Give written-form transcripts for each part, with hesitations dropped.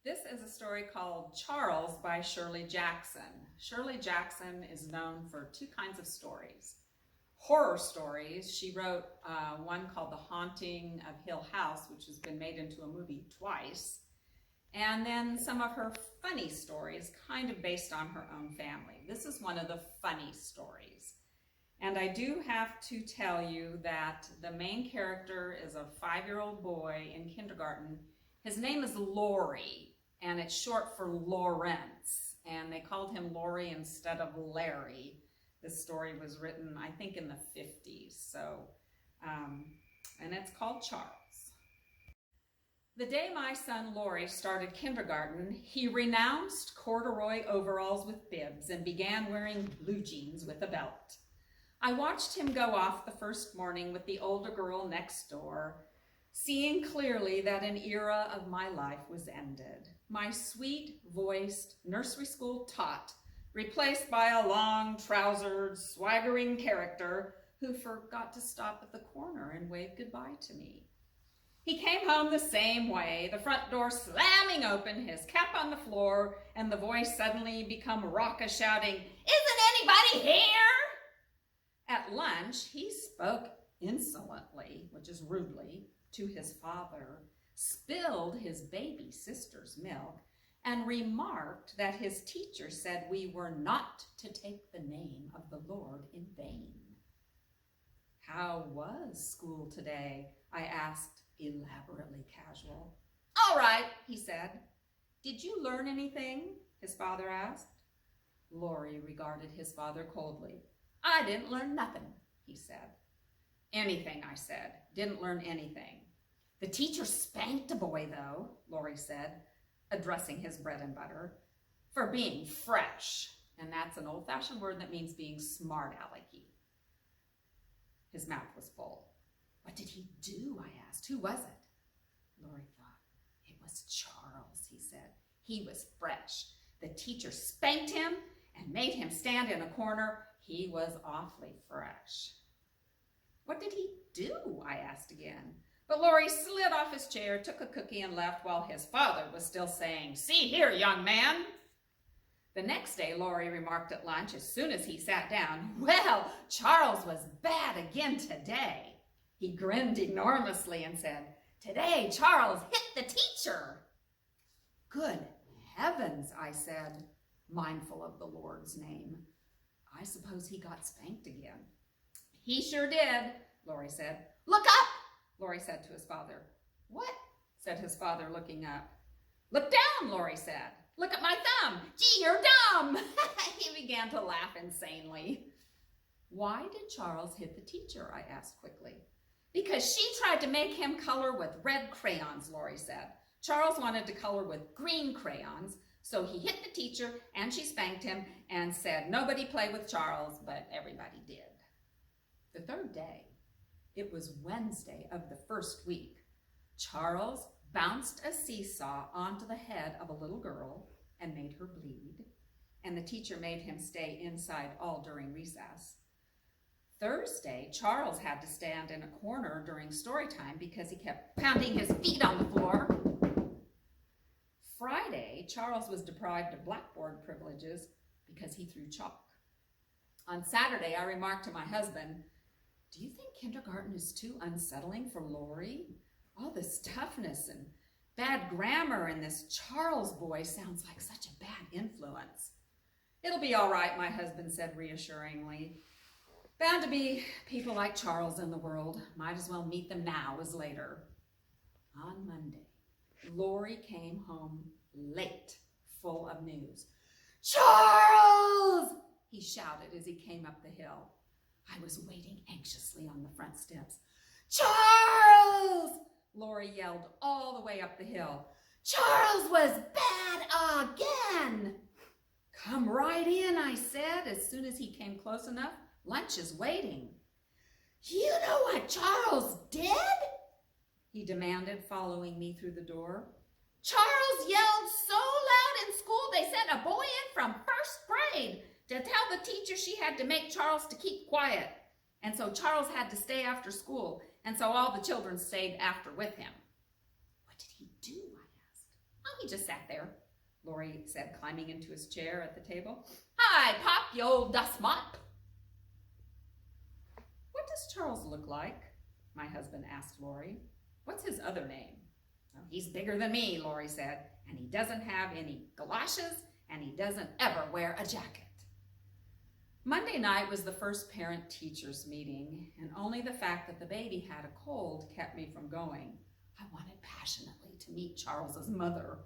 This is a story called Charles by Shirley Jackson. Shirley Jackson is known for two kinds of stories. Horror stories. She wrote one called The Haunting of Hill House, which has been made into a movie twice. And then some of her funny stories, kind of based on her own family. This is one of the funny stories. And I do have to tell you that the main character is a 5-year-old boy in kindergarten. His name is Laurie, and it's short for Lawrence. And they called him Laurie instead of Larry. This story was written, I think, in the 50s. And it's called Charles. The day my son Laurie started kindergarten, he renounced corduroy overalls with bibs and began wearing blue jeans with a belt. I watched him go off the first morning with the older girl next door, seeing clearly that an era of my life was ended. My sweet-voiced nursery school tot, replaced by a long-trousered, swaggering character who forgot to stop at the corner and wave goodbye to me. He came home the same way, the front door slamming open, his cap on the floor, and the voice suddenly become raucous, shouting, "Isn't anybody here?" At lunch, he spoke insolently, which is rudely, to his father, spilled his baby sister's milk, and remarked that his teacher said we were not to take the name of the Lord in vain. "How was school today?" I asked, elaborately casual. "All right," he said. "Did you learn anything?" his father asked. Laurie regarded his father coldly. "I didn't learn nothing," he said. "Anything," I said. "Didn't learn anything." "The teacher spanked a boy, though," Laurie said, addressing his bread and butter, "for being fresh." And that's an old-fashioned word that means being smart-alecky. His mouth was full. "What did he do?" I asked. "Who was it?" Laurie thought. "It was Charles," he said. "He was fresh. The teacher spanked him and made him stand in a corner. He was awfully fresh." "What did he do?" I asked again. But Laurie slid off his chair, took a cookie, and left while his father was still saying, "See here, young man." The next day, Laurie remarked at lunch as soon as he sat down, "Well, Charles was bad again today." He grinned enormously and said, "Today, Charles hit the teacher." "Good heavens," I said, mindful of the Lord's name. "I suppose he got spanked again." "He sure did," Laurie said. "Look up," Laurie said to his father. "What?" said his father, looking up. "Look down," Laurie said. "Look at my thumb. Gee, you're dumb." He began to laugh insanely. "Why did Charles hit the teacher?" I asked quickly. "Because she tried to make him color with red crayons," Laurie said. "Charles wanted to color with green crayons, so he hit the teacher and she spanked him and said nobody play with Charles, but everybody did." The third day, it was Wednesday of the first week, Charles bounced a seesaw onto the head of a little girl and made her bleed, and the teacher made him stay inside all during recess. Thursday, Charles had to stand in a corner during story time because he kept pounding his feet on the floor. Friday, Charles was deprived of blackboard privileges because he threw chalk. On Saturday, I remarked to my husband, "Do you think kindergarten is too unsettling for Laurie? All this toughness and bad grammar, and this Charles boy sounds like such a bad influence." "It'll be all right," my husband said reassuringly. "Bound to be people like Charles in the world. Might as well meet them now as later." On Monday, Laurie came home late, full of news. "Charles!" he shouted as he came up the hill. I was waiting anxiously on the front steps. "Charles!" Laurie yelled all the way up the hill. "Charles was bad again!" "Come right in," I said as soon as he came close enough. "Lunch is waiting." "You know what Charles did?" he demanded, following me through the door. "Charles yelled so loud in school they sent a boy in from first grade to tell the teacher she had to make Charles to keep quiet. And so Charles had to stay after school, and so all the children stayed after with him." "What did he do?" I asked. Oh, he just sat there, Lori said, climbing into his chair at the table. Hi, Pop, you old dust mop. What does Charles look like? My husband asked Lori. What's his other name? Oh, he's bigger than me, Lori said, and he doesn't have any galoshes, and he doesn't ever wear a jacket. Monday night was the first parent-teachers meeting, and only the fact that the baby had a cold kept me from going. I wanted passionately to meet Charles's mother.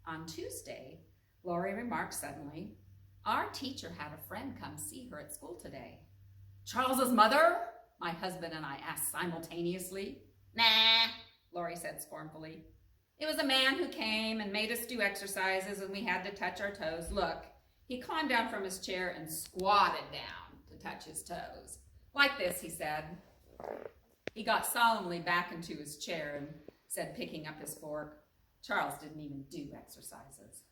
On Tuesday, Lori remarked suddenly, our teacher had a friend come see her at school today. Charles's mother? My husband and I asked simultaneously. Nah, Lori said scornfully. It was a man who came and made us do exercises and we had to touch our toes. Look, he climbed down from his chair and squatted down to touch his toes. Like this, he said. He got solemnly back into his chair and said, picking up his fork, Charles didn't even do exercises.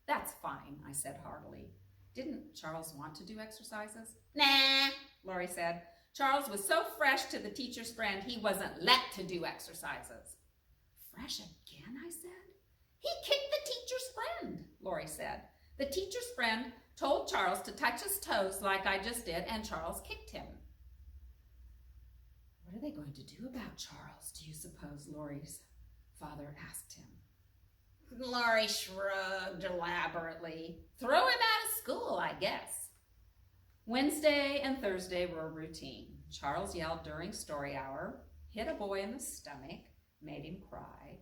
That's fine, I said heartily. Didn't Charles want to do exercises? Nah, Lori said. Charles was so fresh to the teacher's friend, he wasn't let to do exercises. Fresh again, I said. He kicked the teacher's friend, Lori said. The teacher's friend told Charles to touch his toes like I just did, and Charles kicked him. What are they going to do about Charles, do you suppose? Lori's father asked him. Lori shrugged elaborately. Throw him out of school, I guess. Wednesday and Thursday were routine. Charles yelled during story hour, hit a boy in the stomach, made him cry.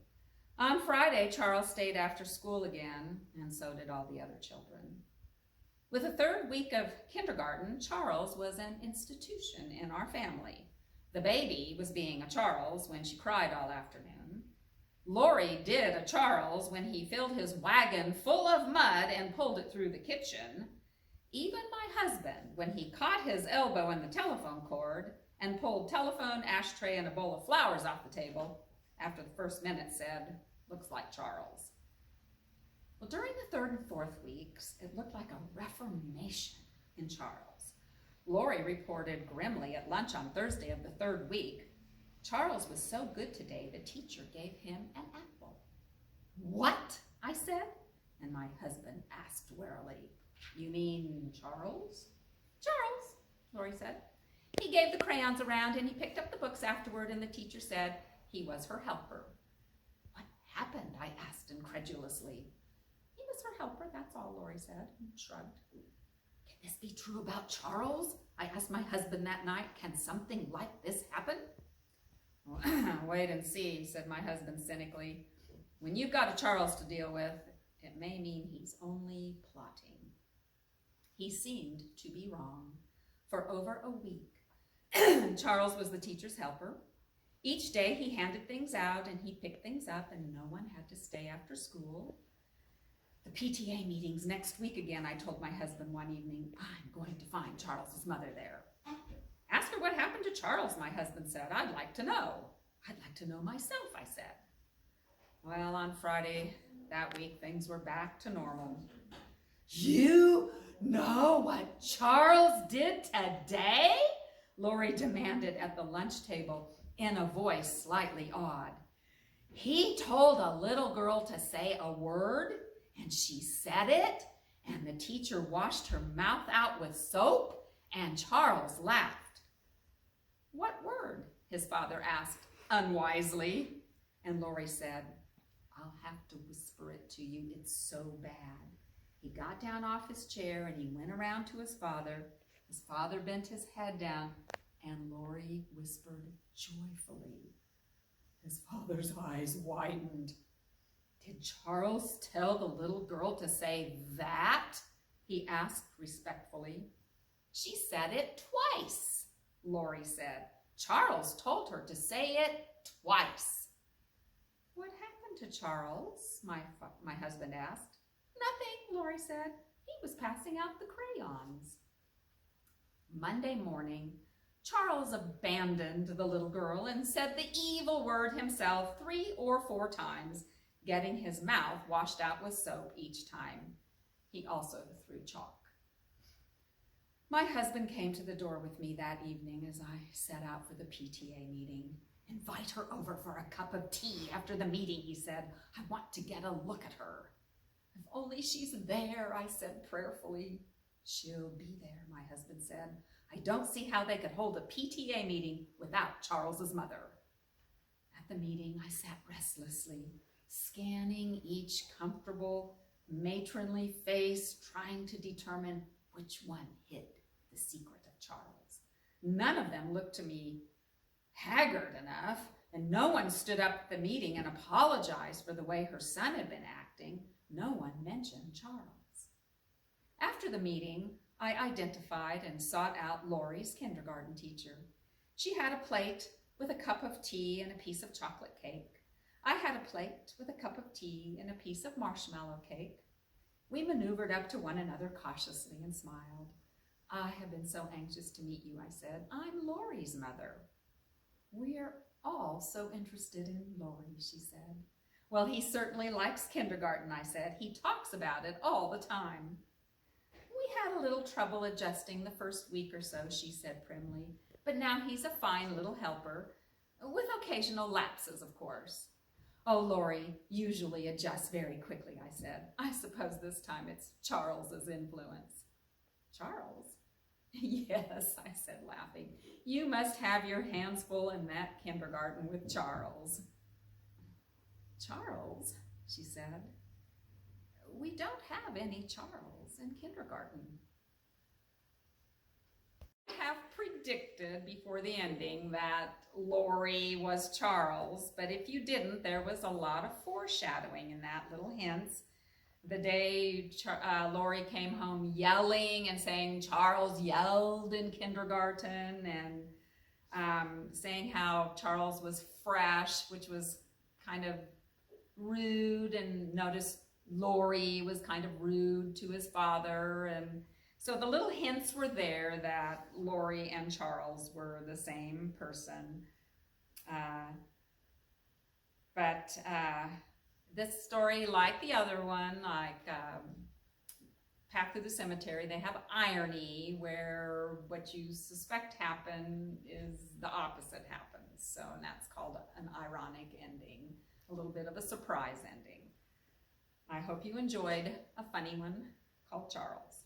On Friday, Charles stayed after school again, and so did all the other children. With the third week of kindergarten, Charles was an institution in our family. The baby was being a Charles when she cried all afternoon. Lori did a Charles when he filled his wagon full of mud and pulled it through the kitchen. Even my husband, when he caught his elbow in the telephone cord and pulled telephone, ashtray, and a bowl of flowers off the table, after the first minute said, looks like Charles. Well, during the third and fourth weeks, it looked like a reformation in Charles. Lori reported grimly at lunch on Thursday of the third week, Charles was so good today, the teacher gave him an apple. What? I said, and my husband asked warily. You mean Charles? Charles, Lori said. He gave the crayons around and he picked up the books afterward, and the teacher said he was her helper. What happened? I asked incredulously. He was her helper, that's all, Lori said, and shrugged. Can this be true about Charles? I asked my husband that night. Can something like this happen? Well, wait and see, said my husband cynically. When you've got a Charles to deal with, it may mean he's only plotting. He seemed to be wrong. For over a week, Charles was the teacher's helper. Each day he handed things out and he picked things up, and no one had to stay after school. The PTA meeting's next week again, I told my husband one evening. I'm going to find Charles's mother there. Ask her what happened to Charles, my husband said. I'd like to know. I'd like to know myself, I said. Well, on Friday that week, things were back to normal. You know what Charles did today? Lori demanded at the lunch table in a voice slightly awed. He told a little girl to say a word, and she said it, and the teacher washed her mouth out with soap, and Charles laughed. What word? His father asked unwisely, and Lori said, I'll have to whisper it to you. It's so bad. He got down off his chair and he went around to his father. His father bent his head down, and Lori whispered joyfully. His father's eyes widened. Did Charles tell the little girl to say that? He asked respectfully. She said it twice, Lori said. Charles told her to say it twice. What happened to Charles? My husband asked. Nothing, Lori said. He was passing out the crayons. Monday morning, Charles abandoned the little girl and said the evil word himself 3 or 4 times, getting his mouth washed out with soap each time. He also threw chalk. My husband came to the door with me that evening as I set out for the PTA meeting. Invite her over for a cup of tea after the meeting, he said. I want to get a look at her. If only she's there, I said prayerfully. She'll be there, my husband said. I don't see how they could hold a PTA meeting without Charles's mother. At the meeting, I sat restlessly, scanning each comfortable, matronly face, trying to determine which one hid the secret of Charles. None of them looked to me haggard enough, and no one stood up at the meeting and apologized for the way her son had been acting. No one mentioned Charles. After the meeting, I identified and sought out Laurie's kindergarten teacher. She had a plate with a cup of tea and a piece of chocolate cake. I had a plate with a cup of tea and a piece of marshmallow cake. We maneuvered up to one another cautiously and smiled. I have been so anxious to meet you, I said. I'm Laurie's mother. We're all so interested in Laurie, she said. Well, he certainly likes kindergarten, I said. He talks about it all the time. We had a little trouble adjusting the first week or so, she said primly, but now he's a fine little helper, with occasional lapses, of course. Oh, Laurie usually adjusts very quickly, I said. I suppose this time it's Charles's influence. Charles? Yes, I said, laughing. You must have your hands full in that kindergarten with Charles. Charles, she said. We don't have any Charles in kindergarten. I have predicted before the ending that Laurie was Charles, but if you didn't, there was a lot of foreshadowing in that, little hints. The day Laurie came home yelling and saying Charles yelled in kindergarten, and saying how Charles was fresh, which was kind of rude, and noticed Laurie was kind of rude to his father. And so the little hints were there that Laurie and Charles were the same person. But this story, like the other one, like Path Through the Cemetery, they have irony where what you suspect happened is the opposite happens. So, and that's called an ironic ending, a little bit of a surprise ending. I hope you enjoyed a funny one called Charles.